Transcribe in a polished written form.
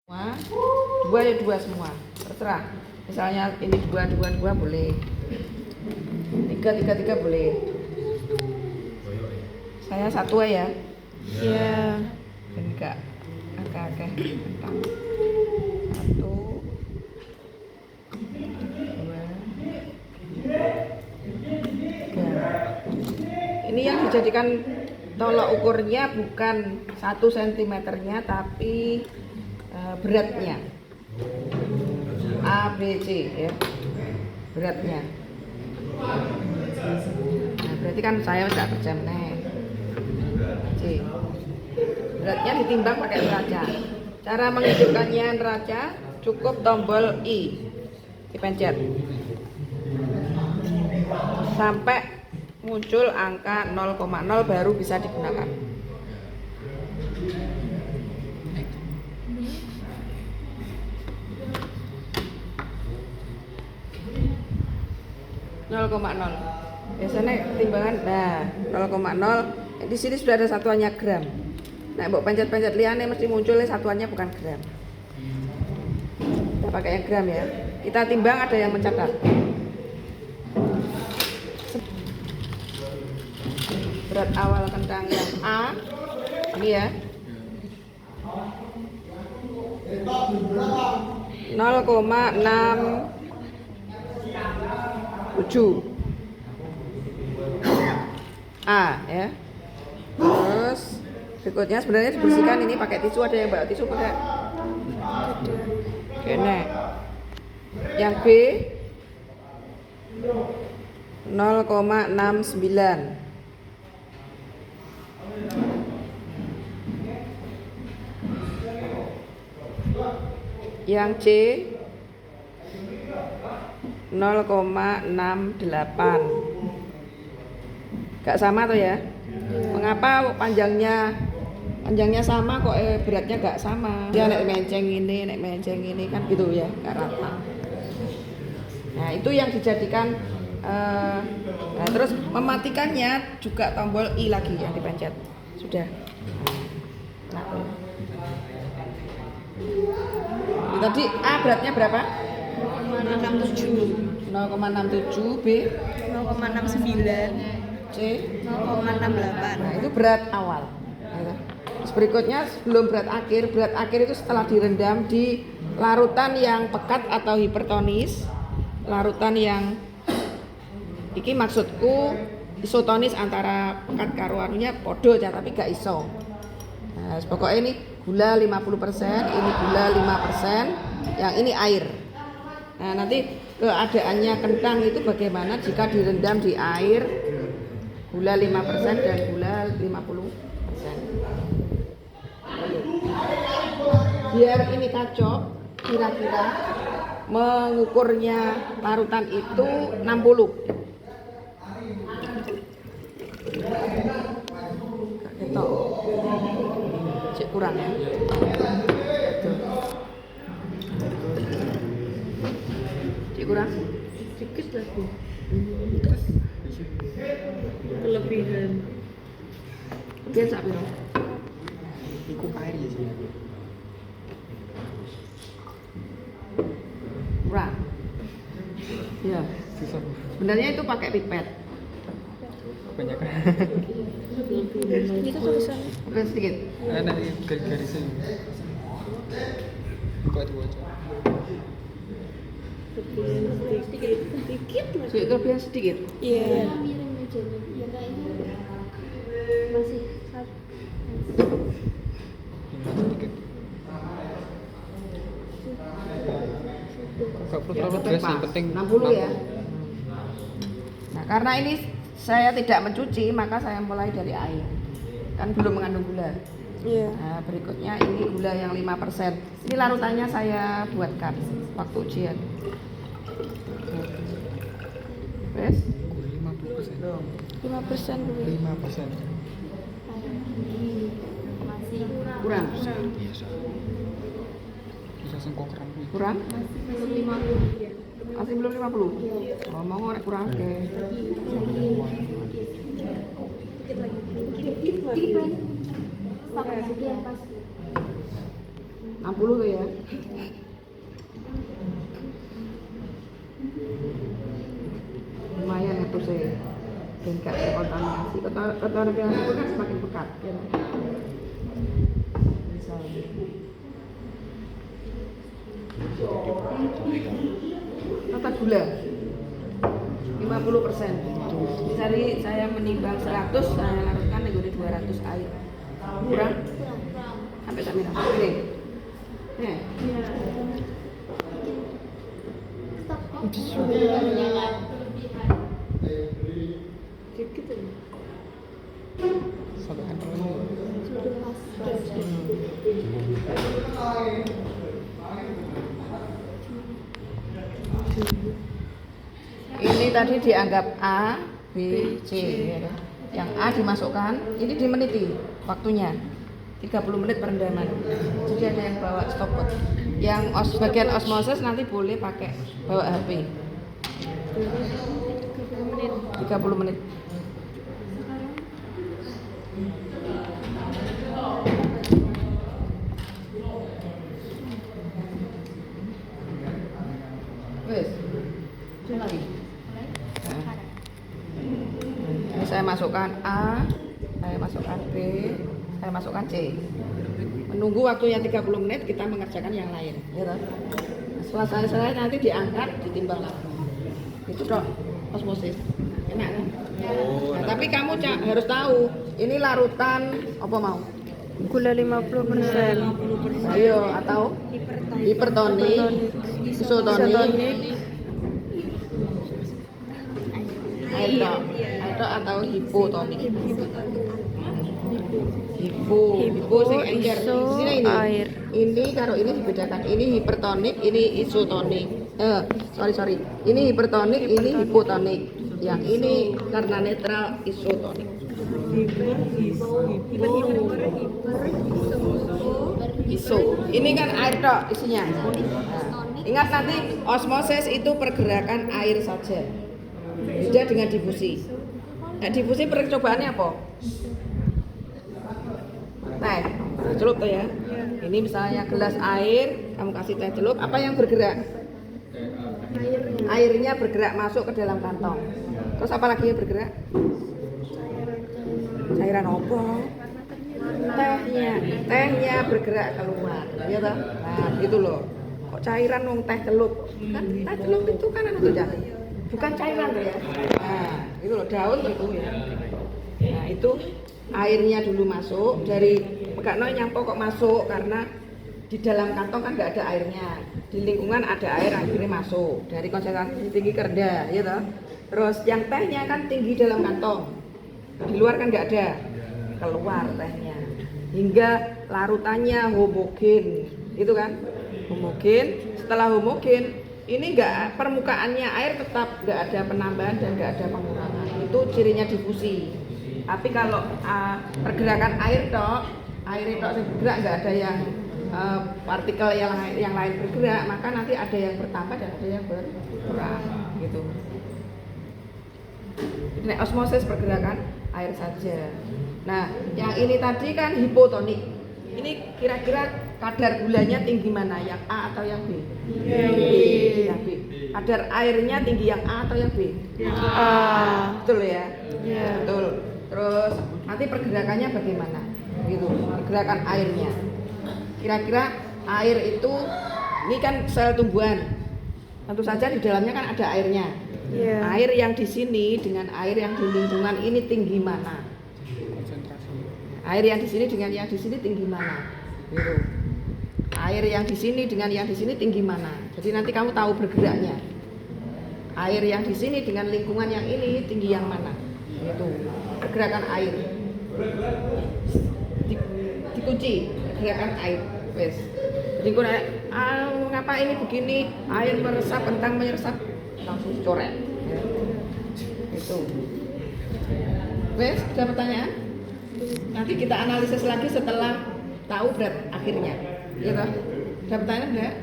Dua ya dua semua, terserah. Misalnya ini dua boleh, tiga boleh. Saya satu ya. Iya. Enggak. Oke. Satu, dua, tiga. Ini yang dijadikan tolok ukurnya bukan 1 cm-nya tapi beratnya. A, B, C ya. Beratnya. Nah, berarti kan saya tidak berjam nih. C. Beratnya ditimbang pakai neraca. Cara menghidupkannya neraca cukup tombol I. Dipencet. Sampai muncul angka 0,0 baru bisa digunakan. Biasanya timbangan, nah 0,0 di sini sudah ada satuannya gram. Nah, mbok pencet-pencet liane mesti muncul satuannya bukan gram. Kita pakai yang gram ya. Kita timbang, ada yang mencatat. Berat awal kentang yang A ini ya 0,67 A ya. Terus berikutnya sebenarnya dibersihkan ini pakai tisu, ada yang bawa tisu pakai. Kene. Yang B 0,69. Yang C 0,68. Gak sama tuh ya? Mengapa panjangnya sama kok beratnya gak sama? Dia naik menceng ini kan gitu ya, gak rata. Nah, itu yang dijadikan nah, terus mematikannya juga tombol I lagi yang dipencet. Sudah. Nah, tadi A beratnya berapa? 0,67. 0,67. B 0,69. C 0,68. Nah, itu berat awal. Terus berikutnya sebelum berat akhir itu setelah direndam di larutan yang pekat atau hipertonis. Larutan yang iki maksudku isotonis antara pekat karo anunya podo ya, tapi gak iso. Nah, pokoknya ini gula 50%, ini gula 5%, yang ini air. Nah, nanti keadaannya kentang itu bagaimana jika direndam di air gula 5% dan gula 50%. Biar ini kacau, kira-kira mengukurnya larutan itu 60. Gitu. Cek kurang ya. Cek kurang? Sedikit lagi. Kelebihan. Biasa piro? Iku air ya sih. Kurang. Ya. Susah. Sebenarnya itu pakai pipet. Banyak. Itu tulisannya. Bukan sedikit. Ada garis-garisnya. Buka itu aja. Sedikit lagi. Jadi kelebihan sedikit. Iya. Masih satu. Sedikit. Gak perlu terlalu deras sih, penting 60 ya. Nah, karena ini saya tidak mencuci, maka saya mulai dari air. Kan belum mengandung gula. Iya. Nah, berikutnya ini gula yang 5%. Ini larutannya saya buatkan waktu ujian. Wes? 50%. 5% dulu. 5%. Masih Kurang. Biasa. Bisa sengkokran. Kurang? belum 50 ya. Masih belum 50. Ngomong orang kurang ke. Dikit lagi. Dikit lagi. Pakai lagi yang pas. 60 tuh ya. Lumayan itu sih. Tingkat kontaminasi. Kontaminasi itu kan semakin pekat. Ya. Misalnya. Tata gula 50%. Jadi saya menimbang 100, saya larutkan menjadi 200 air. Kurang? Sampai tak minum. Ini. Nih. Dikit aja. Satu handle lagi. Sudah pas. Ini tadi dianggap A, B, C. Ya kan? Yang A dimasukkan, ini dimeniti waktunya 30 menit perendaman. Jadi ada yang bawa stopwatch. Yang bagian osmosis nanti boleh pakai bawa HP. 30 menit. Wes. Lagi. Nah. Ini saya masukkan A, saya masukkan B, saya masukkan C. Menunggu waktunya 30 menit kita mengerjakan yang lain, gitu. Setelah selesai nanti diangkat, ditimbang lagi. Itu dong, osmosis. Enak kan? Nah, tapi kamu harus tahu, ini larutan apa mau? Gula 50%. Ayo, atau hipertonik, isotonik, air atau hipotonik. Hipo sing encer. Sini ini. Air. Ini karo ini dibedakan. Ini hipertonik, ini isotonik. Sorry. Ini hipertonik, ini hipotonik. Yang ini karena netral isotonik. Iso. Ini kan air tok isinya. Nah, ingat nanti osmosis itu pergerakan air saja. Beda dengan difusi. Nah, difusi percobaannya apa? Teh, celup tuh ya. Ini misalnya gelas air, kamu kasih teh celup, apa yang bergerak? Airnya bergerak masuk ke dalam kantong. Terus apa lagi yang bergerak? Cairan apa? Tehnya bergerak keluar, ya toh? Nah, gitu loh. Kok cairan wong teh celup? Kan teh celup itu kan anu tidak. Bukan cairan tuh ya. Nah, itu loh daun itu ya. Nah, itu airnya dulu masuk dari pegakno nyampo kok masuk karena di dalam kantong kan nggak ada airnya. Di lingkungan ada air akhirnya masuk dari konsentrasi tinggi ke rendah, ya toh? Terus yang tehnya kan tinggi dalam kantong. Di luar kan nggak ada. Keluar tehnya. Hingga larutannya homogen. Itu kan? Homogen. Setelah homogen, ini nggak permukaannya air tetap nggak ada penambahan dan nggak ada pengurangan. Itu cirinya difusi. Tapi kalau pergerakan air tok bergerak, nggak ada yang partikel yang lain bergerak, maka nanti ada yang bertambah dan ada yang berkurang gitu. Ini osmosis pergerakan air saja. Nah, yang ini tadi kan hipotonik. Ini kira-kira kadar gulanya tinggi mana? Yang A atau yang B? Yang B. Kadar airnya tinggi yang A atau yang B? Betul ya? Betul. Terus nanti pergerakannya bagaimana? Gitu. Pergerakan airnya. Kira-kira air itu ini kan sel tumbuhan. Tentu saja di dalamnya kan ada airnya. Air yang di sini dengan air yang di lingkungan ini tinggi mana? Konsentrasi. Air yang di sini dengan yang di sini tinggi mana? Gitu. Air yang di sini dengan yang di sini tinggi mana? Jadi nanti kamu tahu bergeraknya. Air yang di sini dengan lingkungan yang ini tinggi yang mana? Itu pergerakan air. Dikunci pergerakan air. Wes. Jadi kau ngapa ini begini? Air meresap, kentang meresap, langsung coret. Ya. Itu. Wes, ada pertanyaan? Nanti kita analisis lagi setelah tahu berat akhirnya. Ya toh? Ada pertanyaan enggak?